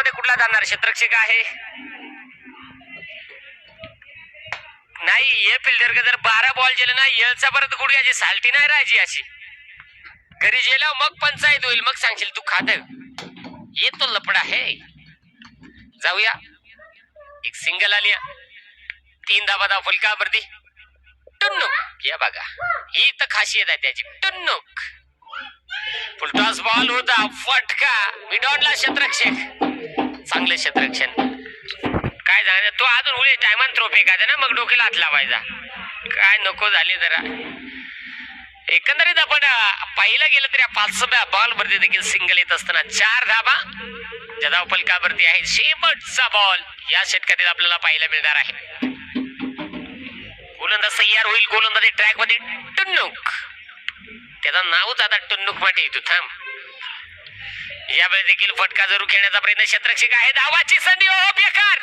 मध्ये कुठला जाणार क्षेत्ररक्षक आहे नाही. ये फिल्डर का जर 12 बॉल गेले ना येळचा परत गुडघ्याची साल्टी नाही राहायची अशी. घरी गेल्यावर मग पंचायत होईल. मग सांगशील तू खात ये तो लपडा है. जाऊया. एक सिंगल आली 3 धावा फुलकावरती. टुन्नुक या बघा ही तर खासियत आहे त्याची. टुन्नुक फुलटॉस बॉल होता. फटका मिडॉनला क्षेत्ररक्षक. चांगलं क्षेत्ररक्षण. काय झालं तो अजून उडे टायमान थ्रो फेकायचा ना मग डोक्याला हात लावायचा. काय नको झाले जरा. एकंदरीत आपण पाहिलं गेलं तरी 5व्या बॉल वरती देखील सिंगल येत असताना 4 धावा जदाव फलकावरती आहे. शेवटचा बॉल या षटकातील आपल्याला पाहायला मिळणार आहे. गोलंदाज तयार होईल. गोलंदाजी ट्रॅक मध्ये टुन्नुक. त्याचं नावच आता टुन्नुक मध्ये येतो. थांब. यावेळी देखील फटका जरूर खेळण्याचा प्रयत्न क्षेत्ररक्षक आहे. धावाची संधी हो बेकार.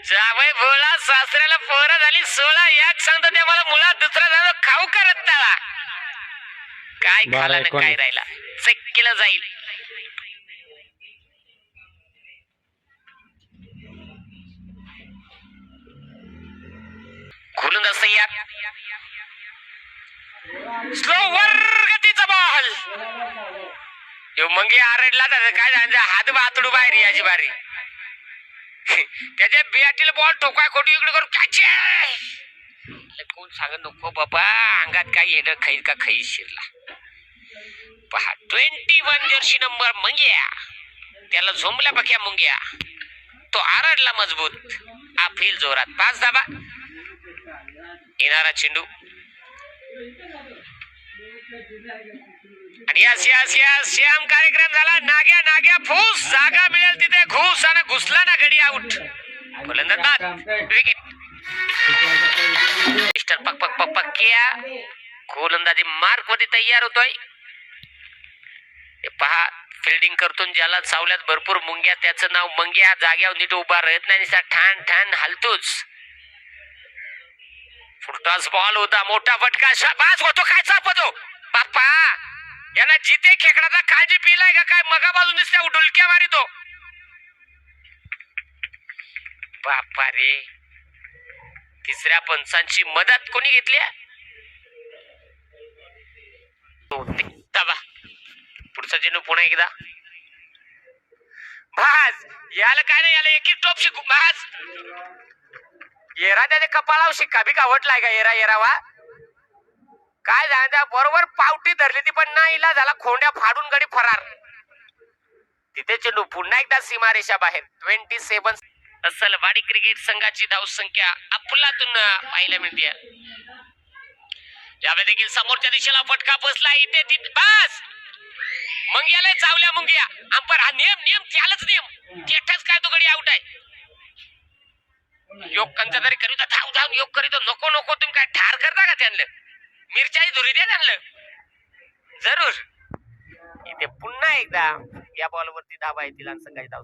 जावय भोळा सासऱ्याला पोरं झाली 16 याक सांगतो त्या मला मुळात दुसरा जाणं खाऊ करत त्याला. काय खाला ना काय राहिला. चेक केलं जाईल. गोलंदाज तयार. स्लोवर गतीचा बॉल. मंगे आरडला काय झालं हात बातडू बाहेर याची बारी. त्याच्या बियाटीला बॉल टोकाय खोटी इकडे करून कोण सांगत नको बाबा अंगात काय येणं खाईल का खाई शिरला. पहा 21 जर्सी नंबर मंग्या. त्याला झोंबल्या बख्या मुंग्या. तो आरडला मजबूत. आफील जोरात. 5 धावा. येणारा चेंडू आणि यस यस यस श्याम कार्यक्रम झाला. नाग्या नाग्या फूस. जागा मिळेल तिथे घुस आणि घुसला ना गडी आउट. गोलंदाज बाद. विकेट. मिस्टर पक पक पक पक्या गोलंदाजी मार्क मध्ये तयार होतोय. पहा फिल्डिंग करतो ज्याला चावल्यात भरपूर मुंग्या त्याचं नाव मंग्या. जाग्यावर नीट उभा राहत नाही ठाण ठाण हलतोच. फुलटॉस बॉल होता. मोठा फटका. शाबास होतो. काय चापतो बाप्पा. याला जिथे खेकडाचा काळजी पिलाय का काय. मगा बाजून दिसत्या डुलक्या मारितो बाप्पा रे. तिसऱ्या पंचांची मदत कोणी घेतली. पुढचा चेंडू पुन्हा एकदा. भाज याला काय नाही. याला एक टोप शिकू. भाज येरा त्याच्या कपाळावर शिक्का बी आवडलाय का. येरा येरावा काय झालं बरोबर पावटी धरली ती पण नाही इला झाला. खोंड्या फाडून गडी फरार. तिथे चेंडू पुन्हा एकदा सीमारेषा बाहेर. 27 असलवाडी क्रिकेट संघाची धावसंख्या अफलातून पाहायला मिळते. यावेळी देखील समोरच्या दिशेला फटका बसला. इथे बस मंग्याला चावल्या मुंग्या. अंपर हा नियम त्यालाच नियम. थेटच काय तो गडी आउट आहे. योग कंचा तरी करू धाव धाव योग करीतो. नको नको तुम्ही काय ठार करता का त्यांना. मिरच्याही धुरी द्या त्यांना जरूर. इथे पुन्हा एकदा या बॉलवरती धावा येतील आणि संघाची धाव